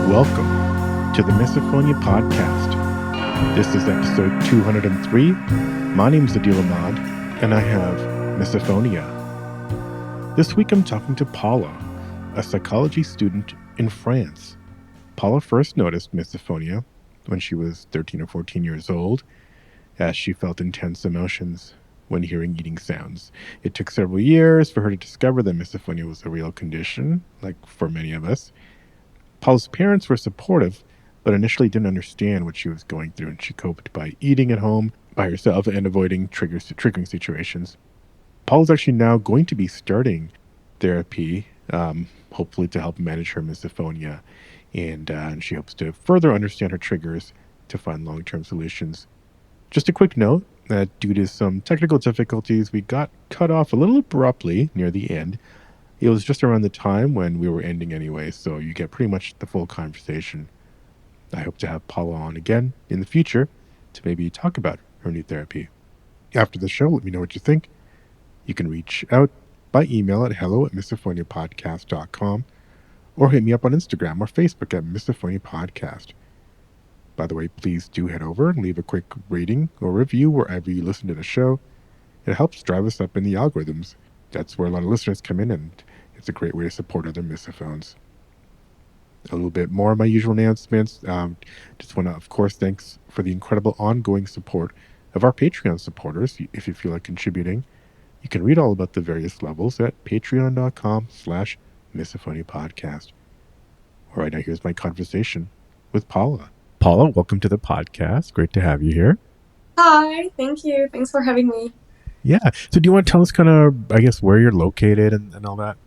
Welcome to the Misophonia podcast. This is episode 203. My name is Adil Ahmad, and I have Misophonia. This week I'm talking to Paula, a psychology student in France. Paula first noticed misophonia when she was 13 or 14 years old, as she felt intense emotions when hearing eating sounds. It took several years for her to discover that misophonia was a real condition, like for many of us. Paula's parents were supportive, but initially didn't understand what she was going through, and she coped by eating at home by herself and avoiding triggering situations. Paula's actually now going to be starting therapy, hopefully to help manage her misophonia, and she hopes to further understand her triggers to find long-term solutions. Just a quick note that due to some technical difficulties, we got cut off a little abruptly near the end. It was just around the time when we were ending anyway, so you get pretty much the full conversation. I hope to have Paula on again in the future to maybe talk about her new therapy. After the show, let me know what you think. You can reach out by email at hello@misophoniapodcast.com or hit me up on Instagram or Facebook at Misophonia Podcast. By the way, please do head over and leave a quick rating or review wherever you listen to the show. It helps drive us up in the algorithms. That's where a lot of listeners come in, and it's a great way to support other misophones. A little bit more of my usual announcements. Just want to, of course, thanks for the incredible ongoing support of our Patreon supporters. If you feel like contributing, you can read all about the various levels at patreon.com/Misophonia Podcast. All right, now here's my conversation with Paula. Paula, welcome to the podcast. Great to have you here. Hi, thank you. Thanks for having me. Yeah. So do you want to tell us kind of, I guess, where you're located and all that?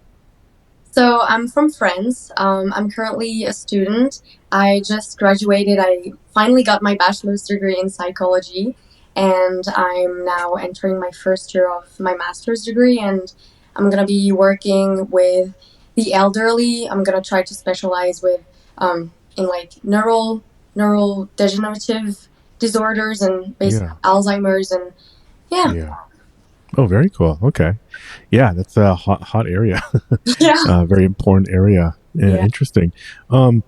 So I'm from France. I'm currently a student. I just graduated. I finally got my bachelor's degree in psychology, and I'm now entering my first year of my master's degree, and I'm going to be working with the elderly. I'm going to try to specialize with in like neurodegenerative disorders and basically Alzheimer's and Yeah. Oh, very cool. Okay. Yeah, that's a hot area. Yeah. Very important area. Yeah. Interesting. Yeah.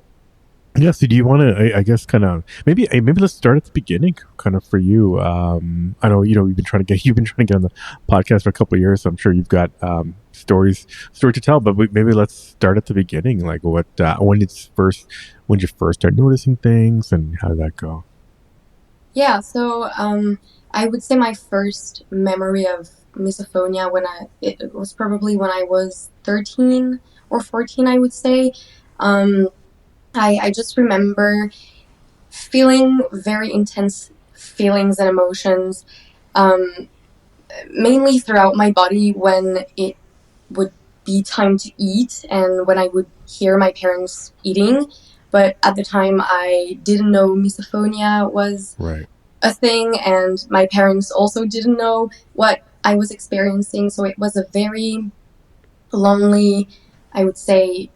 So, do you want to? I guess kind of maybe let's start at the beginning, kind of for you. I know you've been trying to get on the podcast for a couple of years. So I'm sure you've got story to tell. But maybe let's start at the beginning. Like what when did you first start noticing things, and how did that go? Yeah. So I would say my first memory of misophonia it was probably when I was 13 or 14, I would say. I just remember feeling very intense feelings and emotions, mainly throughout my body when it would be time to eat and when I would hear my parents eating. But at the time, I didn't know misophonia was a thing, and my parents also didn't know what I was experiencing. So it was a very lonely, I would say,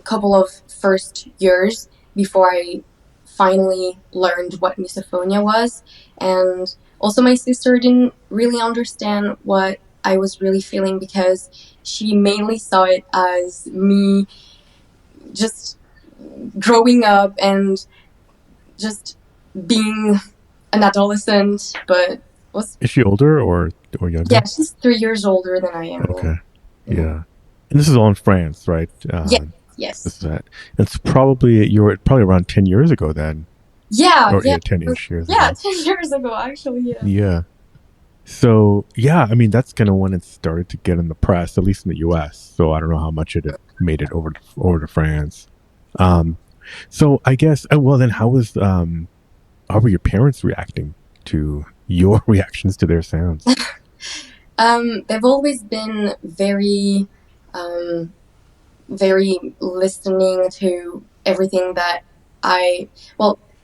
couple of first years before I finally learned what misophonia was. And also my sister didn't really understand what I was really feeling because she mainly saw it as me just growing up and just being an adolescent. But is she older or younger? Yeah, she's 3 years older than I am. Okay. Yeah. And this is all in France, right? Yes. It's probably, you were probably around 10 years ago then. Yeah. Or 10-ish years ago. Yeah, 10 years ago, actually, yeah. Yeah. So, yeah, I mean, that's kind of when it started to get in the press, at least in the U.S. So I don't know how much it made it over to France. So I guess, well, then how were your parents reacting to your reactions to their sounds? They've always been very, very listening to everything that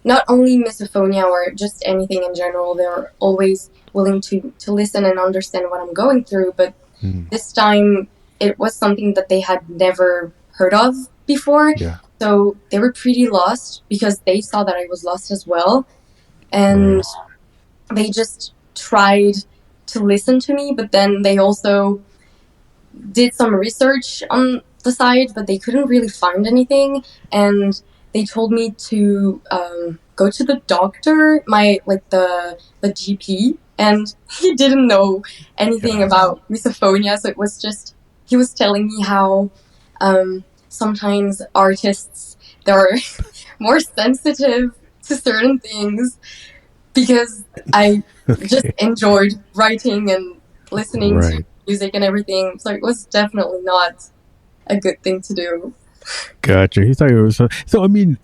not only misophonia or just anything in general. They're always willing to listen and understand what I'm going through. But this time, it was something that they had never heard of before. Yeah. So they were pretty lost because they saw that I was lost as well. And they just tried to listen to me, but then they also did some research on the side, but they couldn't really find anything. And they told me to go to the doctor, the GP, and he didn't know anything about misophonia. So it was just, he was telling me how sometimes artists, they're more sensitive to certain things, because I just enjoyed writing and listening to music and everything. So it was definitely not a good thing to do. Gotcha. He thought it was so. I mean,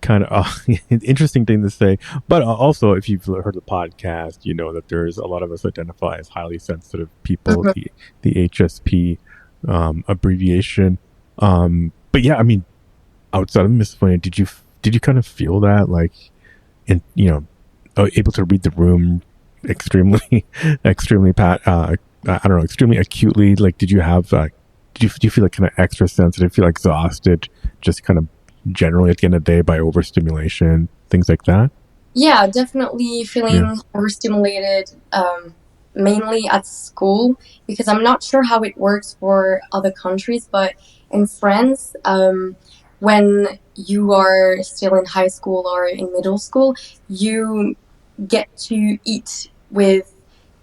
kind of interesting thing to say. But also, if you've heard the podcast, you know that there's a lot of us identify as highly sensitive people. Mm-hmm. The HSP abbreviation. But yeah, I mean, outside of misophonia, did you kind of feel that, like, in able to read the room extremely, extremely I don't know, extremely acutely? Like, did you have do you feel like kind of extra sensitive, feel exhausted, just kind of generally at the end of the day by overstimulation, things like that? Yeah, definitely feeling overstimulated, mainly at school, because I'm not sure how it works for other countries, but in France, when you are still in high school or in middle school, you get to eat with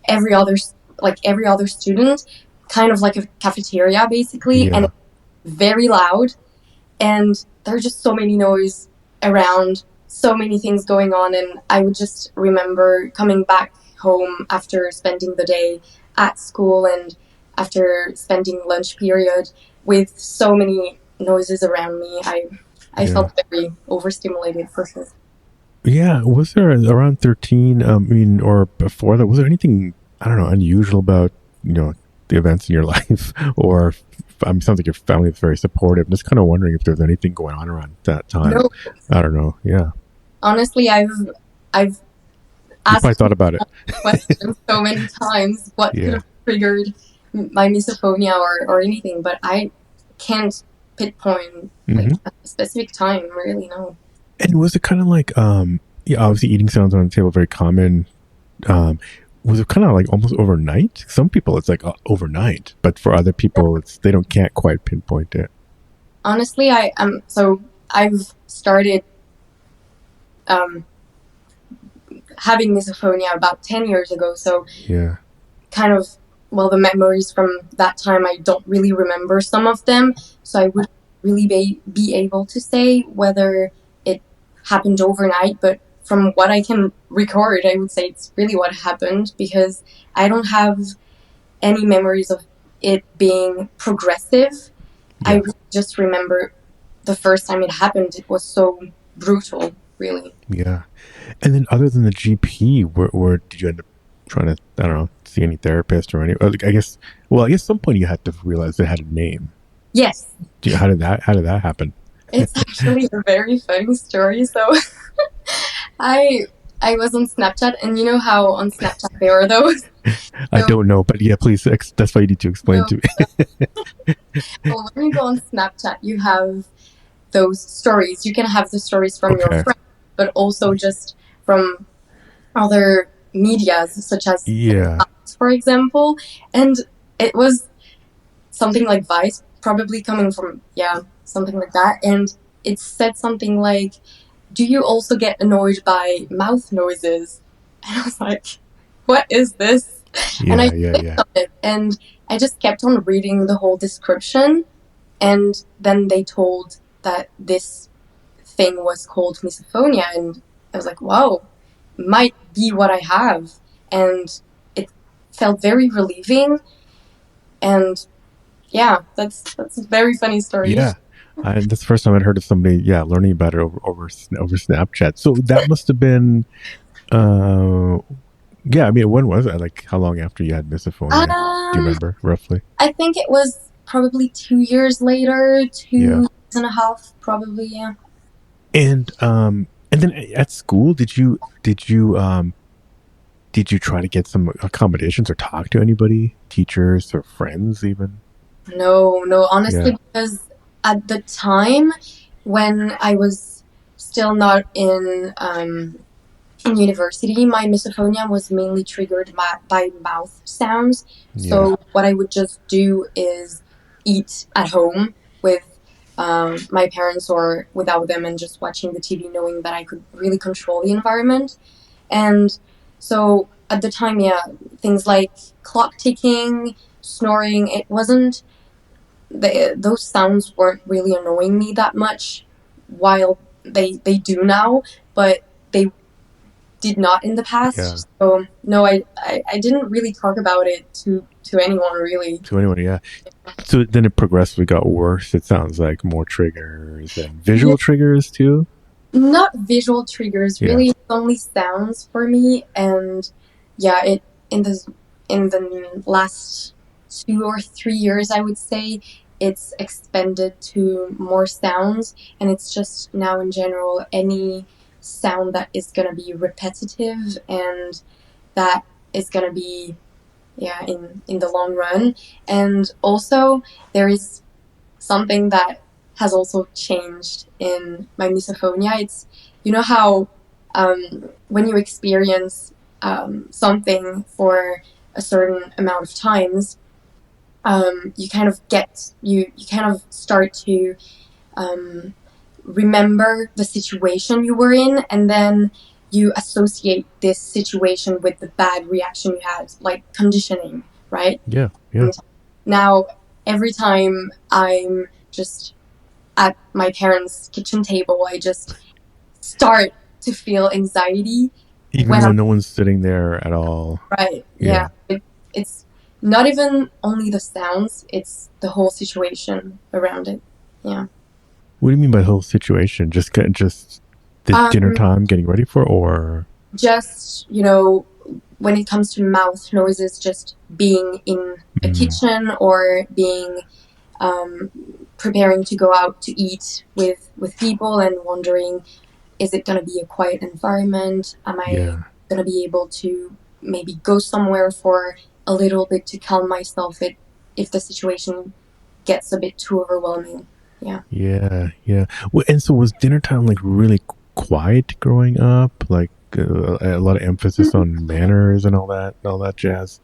every other every other student, kind of like a cafeteria basically, and it's very loud, and there are just so many noise around, so many things going on. And I would just remember coming back home after spending the day at school and after spending lunch period with so many noises around me. I felt very overstimulated for sure. Yeah, was there around 13? I mean, or before that, was there anything, I don't know, unusual about the events in your life, or I mean, sounds like your family is very supportive. I'm just kind of wondering if there's anything going on around that time. No. I don't know. Yeah. Honestly, I've You asked probably thought about it. questions so many times. What could have triggered my misophonia or anything? But I can't pinpoint like a specific time. Really, no. And was it kind of like, obviously eating sounds on the table, very common. Was it kind of like almost overnight? Some people it's like overnight, but for other people, can't quite pinpoint it. Honestly, I've started having misophonia about 10 years ago. So kind of, well, the memories from that time, I don't really remember some of them. So I wouldn't really be able to say whether it happened overnight, but from what I can record, I would say it's really what happened, because I don't have any memories of it being progressive. I really just remember the first time it happened, it was so brutal, really. Yeah. And then other than the GP, where did you end up trying to, I don't know, see any therapist or any, I guess at some point you had to realize it had a name. Yes. How did that happen? It's actually a very funny story. So I was on Snapchat, and you know how on Snapchat there are those? I don't know, but yeah, please, that's why you need to explain to me. Well, when you go on Snapchat, you have those stories. You can have the stories from your friends, but also just from other medias, such as Vice, for example. And it was something like Vice, probably coming from, something like that. And it said something like, do you also get annoyed by mouth noises? And I was like, what is this? And I clicked on it, and I just kept on reading the whole description. And then they told that this thing was called misophonia. And I was like, wow, might be what I have. And it felt very relieving. And yeah, that's a very funny story. Yeah. That's the first time I'd heard of somebody, learning about it over Snapchat. So that must have been, I mean, when was it? Like, how long after you had misophonia? Do you remember, roughly? I think it was probably 2 years later, 2 years and a half, probably, yeah. And then at school, did you try to get some accommodations or talk to anybody, teachers or friends even? No, honestly, because at the time when I was still not in university, my misophonia was mainly triggered by mouth sounds. So what I would just do is eat at home with my parents or without them, and just watching the TV, knowing that I could really control the environment. And so at the time, yeah, things like clock ticking, snoring, it wasn't, those sounds weren't really annoying me that much, while they do now, but they did not in the past. Yeah. So no, I didn't really talk about it to anyone really. To anyone, yeah. So then it progressively got worse. It sounds like more triggers and visual triggers too. Not visual triggers, really. It's only sounds for me. And yeah, it in the last 2 or 3 years, I would say, it's expanded to more sounds, and it's just now in general any sound that is gonna be repetitive and that is gonna be, yeah, in the long run. And also there is something that has also changed in my misophonia. It's, you know how when you experience something for a certain amount of times, you kind of start to remember the situation you were in, and then you associate this situation with the bad reaction you had, like conditioning, right? Yeah. And now every time I'm just at my parents' kitchen table, I just start to feel anxiety. Even when no one's sitting there at all. Right. Yeah. It's not even only the sounds, it's the whole situation around it. Yeah. What do you mean by the whole situation? Just the dinner time, getting ready for, or just, when it comes to mouth noises, just being in a kitchen or being preparing to go out to eat with people and wondering, is it going to be a quiet environment? Am I going to be able to maybe go somewhere for a little bit to calm myself if the situation gets a bit too overwhelming? Yeah. Well, and so was dinner time like really quiet growing up? Like a lot of emphasis on manners and all that jazz?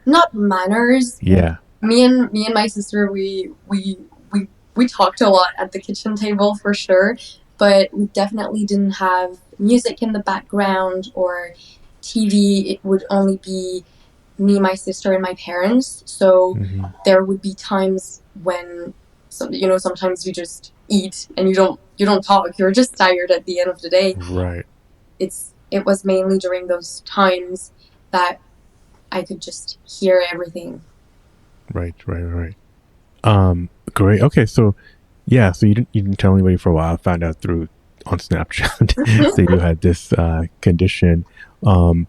Not manners. Yeah. Me and my sister, we talked a lot at the kitchen table for sure, but we definitely didn't have music in the background or TV. It would only be me, my sister, and my parents. So there would be times when, sometimes you just eat and you don't talk. You're just tired at the end of the day. Right. It was mainly during those times that I could just hear everything. Right. Great. Okay, so yeah, so you didn't tell anybody for a while. I found out on Snapchat that you had this condition. I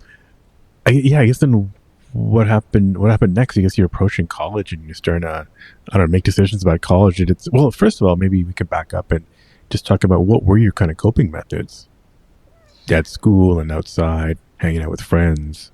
guess then what happened next? I guess you're approaching college and you're starting to, I don't know, make decisions about college. Well, first of all, maybe we could back up and just talk about what were your kind of coping methods at school and outside, hanging out with friends.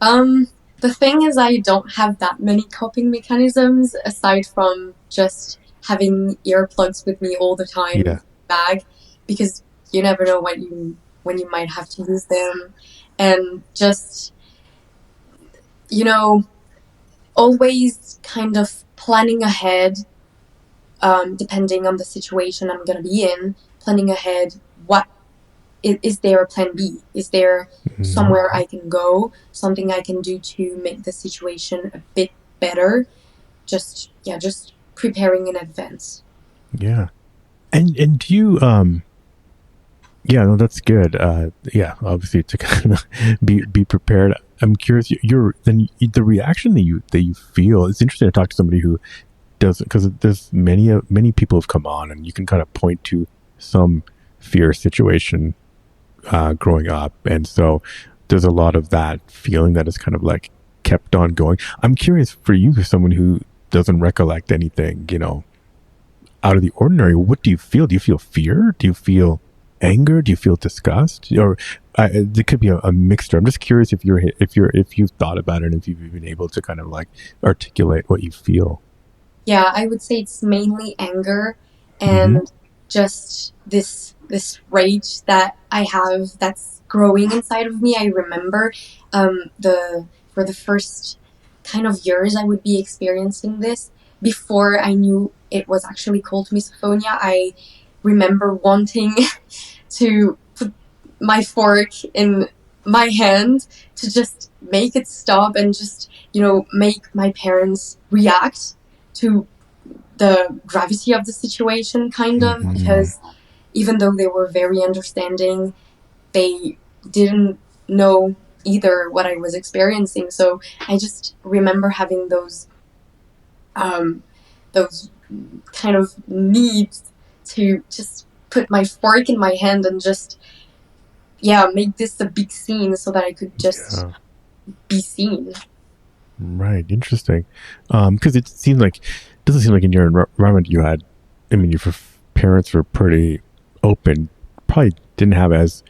The thing is, I don't have that many coping mechanisms aside from just having earplugs with me all the time in the bag, because you never know when you might have to use them, and just, always kind of planning ahead, depending on the situation I'm going to be in, planning ahead, what is there a plan B? Is there somewhere I can go, something I can do to make the situation a bit better? Just preparing in advance. Yeah. And do you, yeah, no, that's good. Obviously to kind of be prepared. I'm curious, the reaction that you feel, it's interesting to talk to somebody who does, because there's many people have come on and you can kind of point to some fear situation growing up, and so there's a lot of that feeling that is kind of like kept on going. I'm curious for you, as someone who doesn't recollect anything, out of the ordinary, what do you feel? Do you feel fear? Do you feel anger? Do you feel disgust? Or it could be a mixture. I'm just curious if you've thought about it and if you've been able to kind of like articulate what you feel. Yeah, I would say it's mainly anger and just this rage that I have that's growing inside of me. I remember for the first kind of years I would be experiencing this. before I knew it was actually called misophonia, I remember wanting to put my fork in my hand to just make it stop and just, make my parents react to the gravity of the situation, kind of, because even though they were very understanding, they didn't know either what I was experiencing. So I just remember having those kind of needs to just put my fork in my hand and just make this a big scene so that I could just be seen. Right, interesting. Because it doesn't seem like in your environment you had. I mean, your parents were pretty open. Probably didn't have as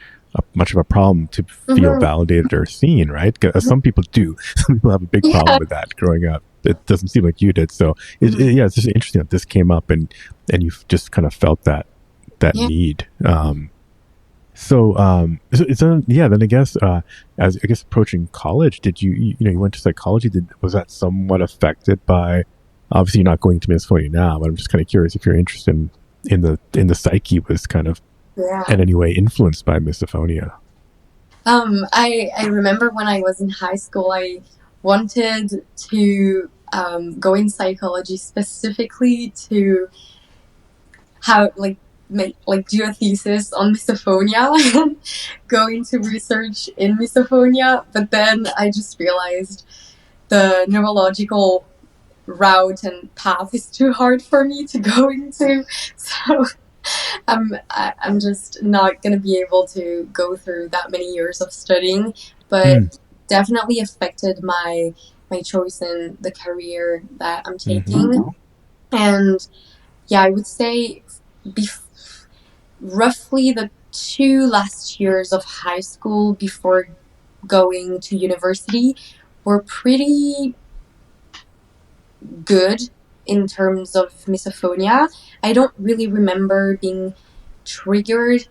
much of a problem to feel validated or seen, right? 'Cause some people do. Some people have a big problem with that growing up. It doesn't seem like you did. So it's just interesting that this came up and you've just kind of felt that need. So then I guess as approaching college, did you went to psychology? Was that somewhat affected by? Obviously, you're not going to Misophonia now, but I'm just kind of curious if you're interested in the psyche was kind of in any way influenced by misophonia. I remember when I was in high school, I wanted to go in psychology specifically to do a thesis on misophonia and go into research in misophonia. But then I just realized the neurological route and path is too hard for me to go into. So I'm just not going to be able to go through that many years of studying, but definitely affected my choice in the career that I'm taking. And I would say roughly the 2 last years of high school before going to university were pretty good in terms of misophonia. I don't really remember being triggered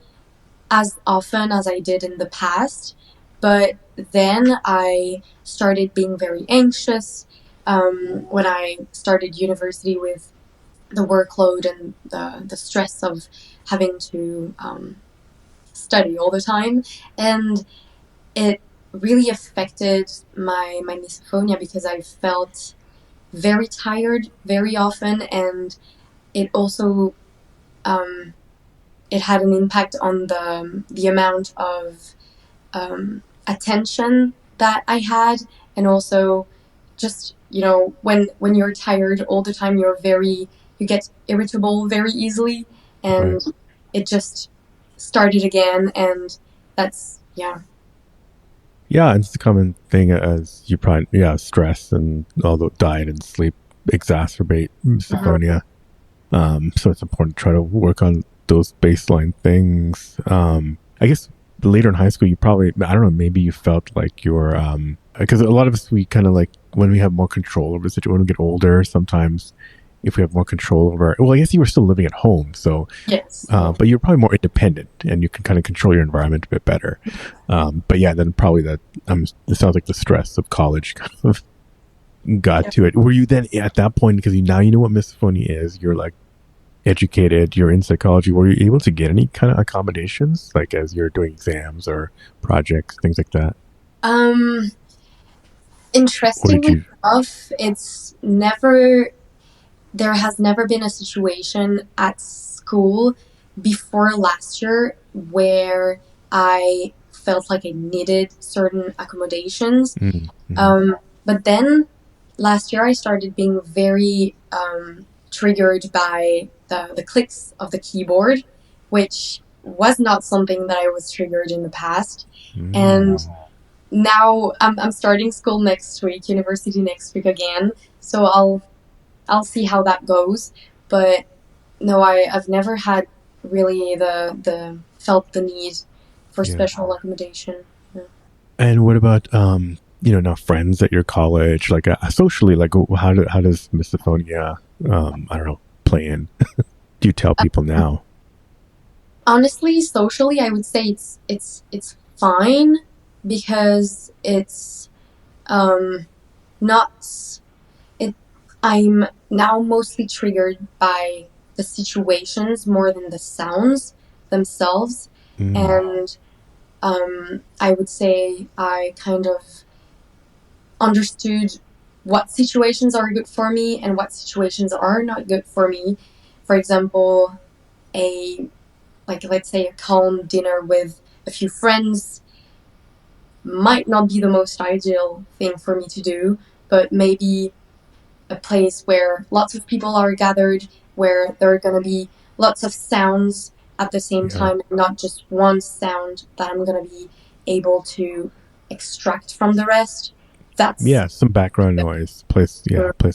as often as I did in the past, but then I started being very anxious when I started university with the workload and the stress of having to study all the time, and it really affected my misophonia because I felt very tired very often, and it also it had an impact on the amount of attention that I had, and also just when you're tired all the time, you get irritable very easily, and it just started again, and that's Yeah, it's a common thing as you probably stress and all the diet and sleep exacerbate misophonia. So it's important to try to work on those baseline things. I guess later in high school, you probably, I don't know, maybe you felt like you're, because a lot of us, we kind of like, when we have more control over the situation, when we get older, sometimes if we have more control over, well, I guess you were still living at home. So, yes, but you're probably more independent and you can kind of control your environment a bit better. But yeah, then probably it sounds like the stress of college kind of got to it. Were you then at that point, because now you know what misophonia is, you're like educated, you're in psychology, were you able to get any kind of accommodations, like as you're doing exams or projects, things like that? Interestingly enough, there has never been a situation at school before last year where I felt like I needed certain accommodations. But then last year I started being very triggered by the clicks of the keyboard, which was not something that I was triggered in the past. And now I'm starting school next week, university next week again. So I'll see how that goes. But no, I've never had really felt the need for special accommodation. Yeah. And what about now friends at your college, like socially, like how does misophonia I don't know, play in? Do you tell people now? Honestly, socially, I would say it's fine because it's not it I'm now mostly triggered by the situations more than the sounds themselves. And I would say I kind of understood what situations are good for me and what situations are not good for me. For example, let's say a calm dinner with a few friends might not be the most ideal thing for me to do, but maybe a place where lots of people are gathered, where there are going to be lots of sounds at the same time, not just one sound that I'm going to be able to extract from the rest. That's some background noise. Place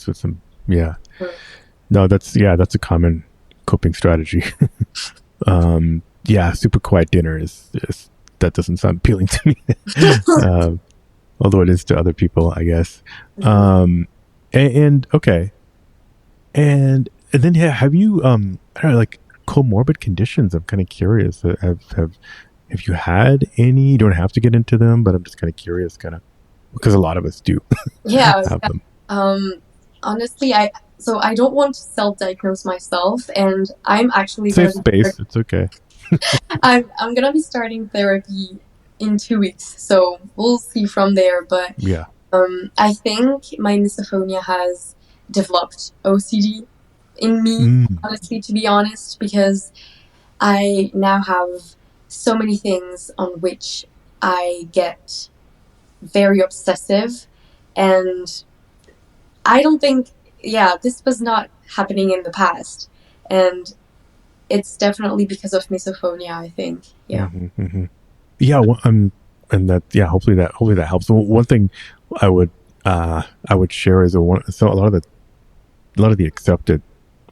with some No, that's a common coping strategy. Super quiet dinner is that doesn't sound appealing to me. Although it is to other people, I guess. And okay. And then have you I don't know, like comorbid conditions? I'm kind of curious. Have you had any? You don't have to get into them, but I'm just kind of curious, because a lot of us do. Have them. Honestly, I don't want to self-diagnose myself, and I'm actually safe space. It's okay. I'm gonna be starting therapy in 2 weeks, so we'll see from there. But I think my misophonia has developed OCD in me, honestly, to be honest, because I now have so many things on which I get very obsessive, and I don't think, this was not happening in the past, and it's definitely because of misophonia, I think. Well, and that hopefully that helps. One thing I would share is a lot of the accepted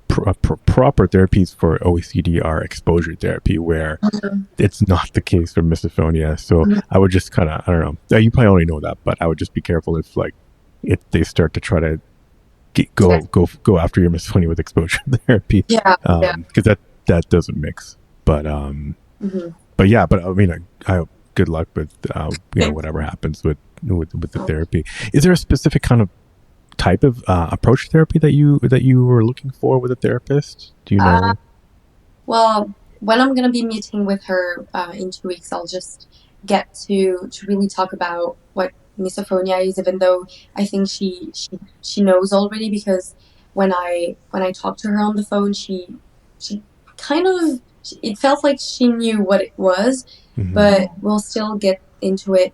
proper therapies for OECD are exposure therapy, where it's not the case for misophonia. So I would just kind of, I don't know, you probably already know that, but I would just be careful if they start to try to go after your misophonia with exposure therapy, because that doesn't mix. But I mean, I good luck with whatever happens with the therapy. Is there a specific kind of type of approach therapy that you were looking for with a therapist? Do you know? Well, when I'm gonna be meeting with her in 2 weeks, I'll just get to really talk about what misophonia is, even though I think she knows already, because when I talked to her on the phone, she kind of, it felt like she knew what it was, but we'll still get into it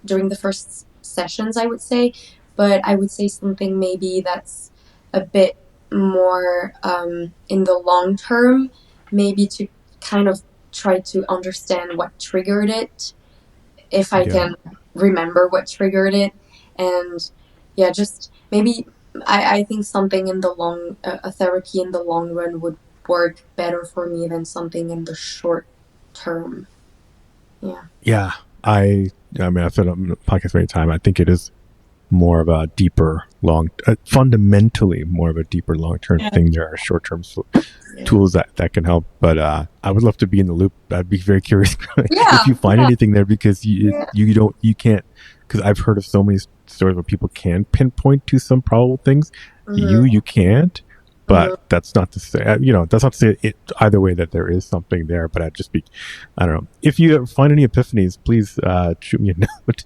during the first sessions, I would say. But I would say something maybe that's a bit more in the long term, maybe to kind of try to understand what triggered it, if I can remember what triggered it. And just maybe I think something in the a therapy in the long run would work better for me than something in the short term. I mean, I've said on the podcast many times, I think it is more of a deeper fundamentally more of a deeper long-term thing. There are short-term tools that can help, but I would love to be in the loop. I'd be very curious if you find anything there, because you can't, because I've heard of so many stories where people can pinpoint to some probable things. You can't, but that's not to say that's not to say it either way that there is something there. But I don't know, if you find any epiphanies, please shoot me a note.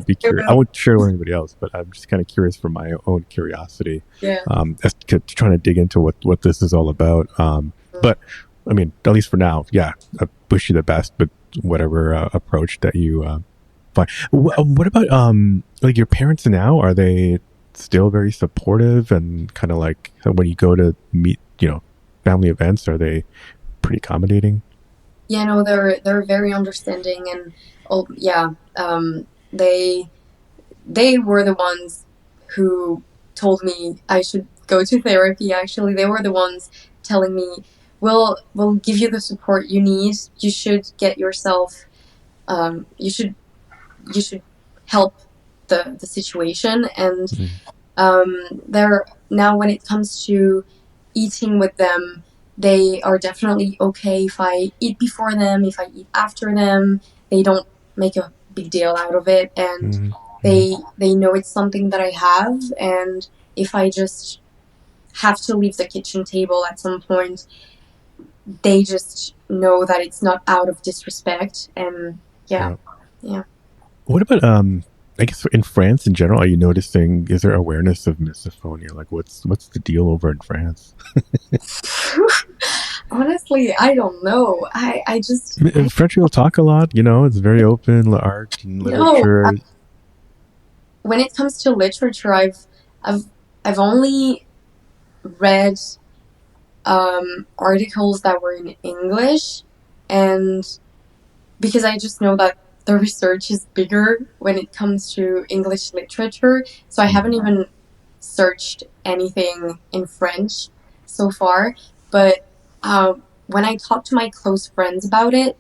Be curious. I won't share with anybody else, but I'm just kind of curious for my own curiosity. As to trying to dig into what this is all about. But I mean, at least for now, I wish you the best with whatever approach that you find. What about like your parents now? Are they still very supportive, and kind of like when you go to meet family events, are they pretty accommodating? No, they're very understanding, and they were the ones who told me I should go to therapy. Actually, they were the ones telling me, we'll give you the support you need. You should get yourself you should help the situation. And they're now, when it comes to eating with them, they are definitely okay if I eat before them, if I eat after them. They don't make a big deal out of it, and they know it's something that I have, and if I just have to leave the kitchen table at some point, they just know that it's not out of disrespect. And yeah. What about I guess in France in general, are you noticing, is there awareness of misophonia? Like what's the deal over in France? Honestly, I don't know. I just French people talk a lot, it's very open, art and literature. When it comes to literature, I've only read articles that were in English, and because I just know that the research is bigger when it comes to English literature, so I haven't even searched anything in French so far. But when I talk to my close friends about it,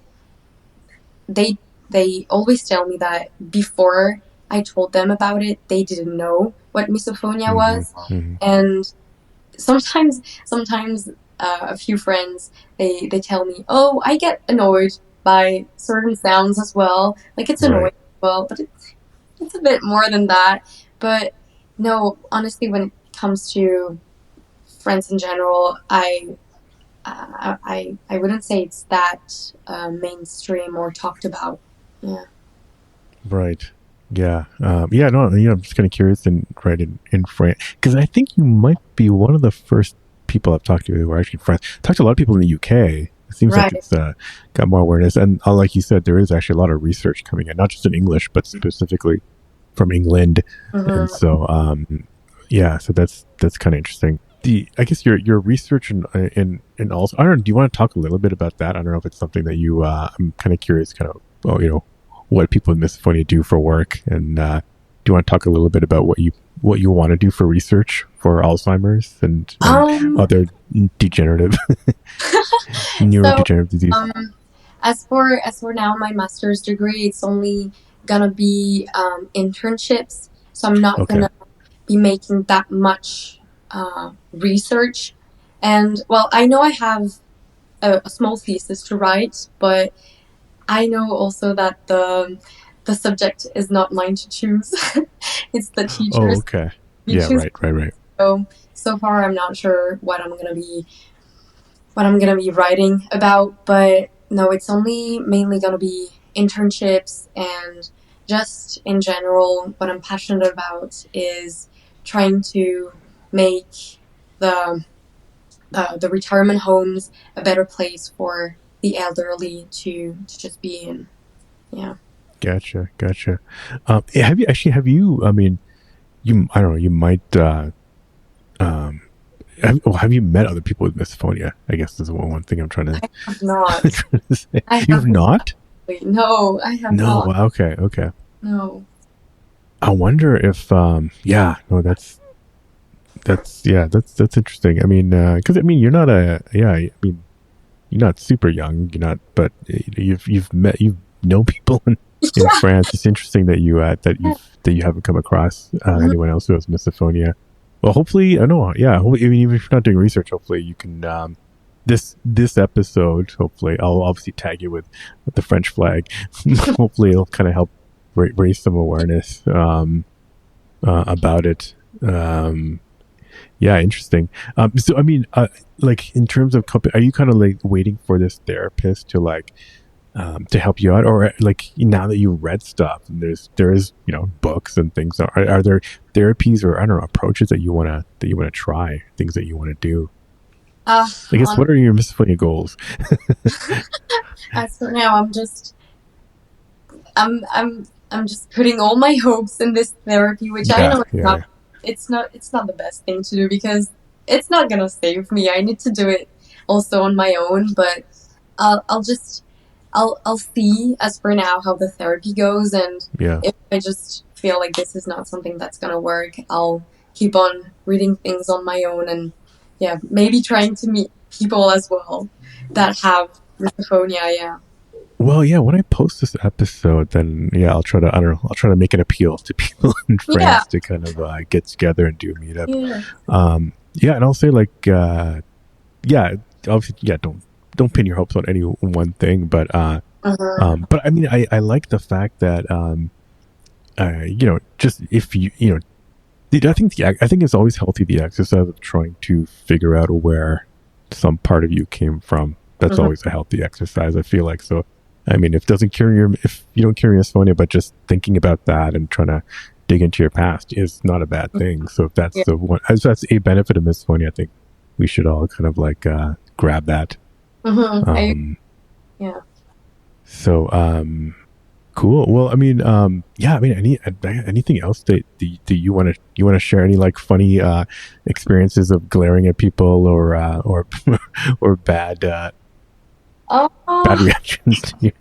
they always tell me that before I told them about it, they didn't know what misophonia was. And sometimes a few friends, they tell me, oh, I get annoyed by certain sounds as well. Like, it's annoying as well, but it's a bit more than that. But no, honestly, when it comes to friends in general, I wouldn't say it's that mainstream or talked about. Yeah. Right. Yeah. Yeah. No. I'm just kind of curious. In France, because I think you might be one of the first people I've talked to who are actually French. I've talked to a lot of people in the UK. It seems like it's got more awareness, and like you said, there is actually a lot of research coming in, not just in English, but specifically from England. And so, so that's kind of interesting. I guess your research and also, I don't know, do you want to talk a little bit about that? I don't know if it's something that you, I'm kind of curious, what people with misophonia do for work, and do you want to talk a little bit about what you want to do for research for Alzheimer's and other degenerative neurodegenerative disease? As for now, my master's degree, it's only gonna be internships, so I'm not gonna be making that much research. And well, I know I have a small thesis to write, but I know also that the subject is not mine to choose. It's the teacher's. Oh, okay. Yeah, right. So far, I'm not sure what I'm gonna be writing about, but no, it's only mainly gonna be internships, and just in general, what I'm passionate about is trying to make the retirement homes a better place for the elderly to just be in. Yeah. Gotcha. Have you, I mean, I don't know, you might, have you met other people with misophonia? I guess is one thing I'm trying to. I have not. trying to say. You've not? No, I have not. No. Okay. No. I wonder if, that's interesting. I mean, because you're not you're not super young. You're not, but you've known people in France. It's interesting that you haven't come across anyone else who has misophonia. Well, hopefully, I know. Yeah, even if you're not doing research, hopefully you can. This episode, hopefully, I'll obviously tag you with the French flag. Hopefully, it'll kind of help raise some awareness about it. Yeah, interesting. So, like in terms of company, are you kind of like waiting for this therapist to to help you out, or like now that you read stuff and there is books and things, are there therapies or I don't know approaches that you want to try, things that you want to do? I guess what are your misophonia goals? As for now, I'm just putting all my hopes in this therapy, which I know it's not the best thing to do, because it's not gonna save me. I need to do it also on my own, but I'll see as for now how the therapy goes, and if I just feel like this is not something that's gonna work, I'll keep on reading things on my own, and maybe trying to meet people as well that have misophonia. Yeah. Well, yeah. When I post this episode, then I'll try to make an appeal to people in France to kind of get together and do a meetup. And I'll say obviously, don't pin your hopes on any one thing, but I like the fact that just if you I think it's always healthy, the exercise of trying to figure out where some part of you came from. That's Mhm. always a healthy exercise, I feel like. So, I mean, if you don't cure your misophonia, but just thinking about that and trying to dig into your past is not a bad thing. So if that's Yeah. if that's a benefit of misophonia, I think we should all kind of like grab that. Um, Yeah. so cool. Well, I mean, yeah. I mean, anything else that you want to share? Any like funny experiences of glaring at people or or bad Oh, reactions to you?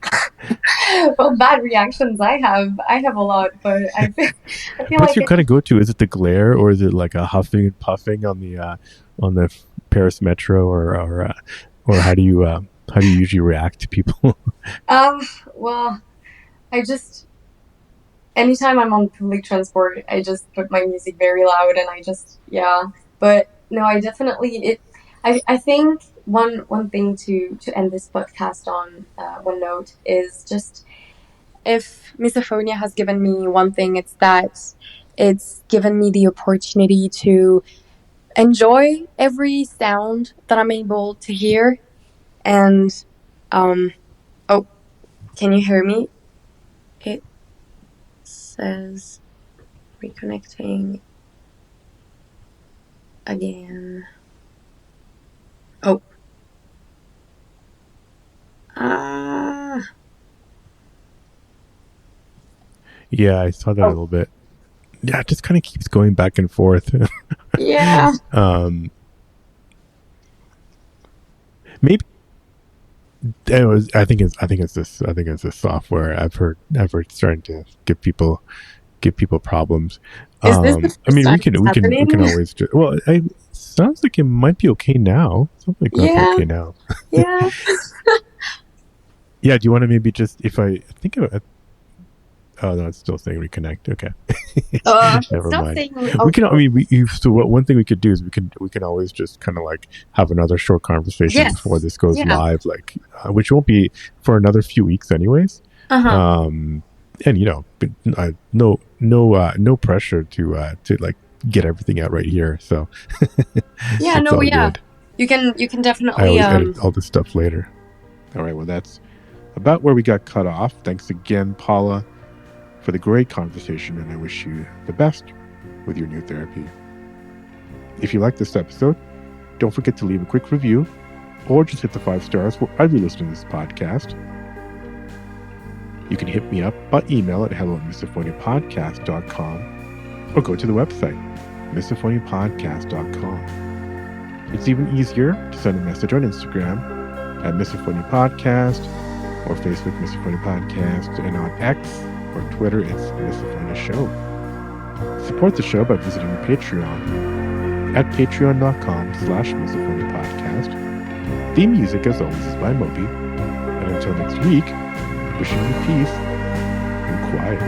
well, bad reactions. I have a lot, but I feel What's like your kind of go to? Is it the glare or is it like a huffing and puffing on the Paris metro or how do you usually react to people? um, well, I just anytime I'm on public transport, I just put my music very loud and I just yeah. But no, I definitely it. I think one thing to end this podcast on one note is just if misophonia has given me one thing, it's that it's given me the opportunity to enjoy every sound that I'm able to hear. And um, oh, can you hear me? It says reconnecting again. Oh, ah, Yeah, I saw that a oh, little bit. Yeah, it just kind of keeps going back and forth. yeah. um, maybe I think it's this software. I've heard starting to give people problems. Is this the I first mean, time it's we can happening? always sounds like it might be okay now. Sounds like it might be Yeah, okay now. yeah. Yeah. Do you want to maybe just if I think of oh no, it's still saying reconnect. Okay, It's never not mind. saying. We Oh, can. I oh, mean, one thing we could do is we can always just kind of like have another short conversation before yes. this goes Yeah. live, like which won't be for another few weeks, anyways. Uh huh. And you know, no pressure to like get everything out right here. So Yeah. it's No. all Yeah. good. You can I definitely always edit all this stuff later. All right. Well, that's about where we got cut off. Thanks again, Paula, for the great conversation, and I wish you the best with your new therapy. If you like this episode, don't forget to leave a quick review or just hit the 5 stars wherever you listen to this podcast. You can hit me up by email at hello@misophoniapodcast.com or go to the website, misophoniapodcast.com. It's even easier to send a message on Instagram at Misophonia Podcast or Facebook Misophonia Podcast, and on X or Twitter it's Misophonia Show. Support the show by visiting the Patreon at patreon.com/Misophonia Podcast. Theme music, as always, is by Moby. And until next week, wishing you peace and quiet.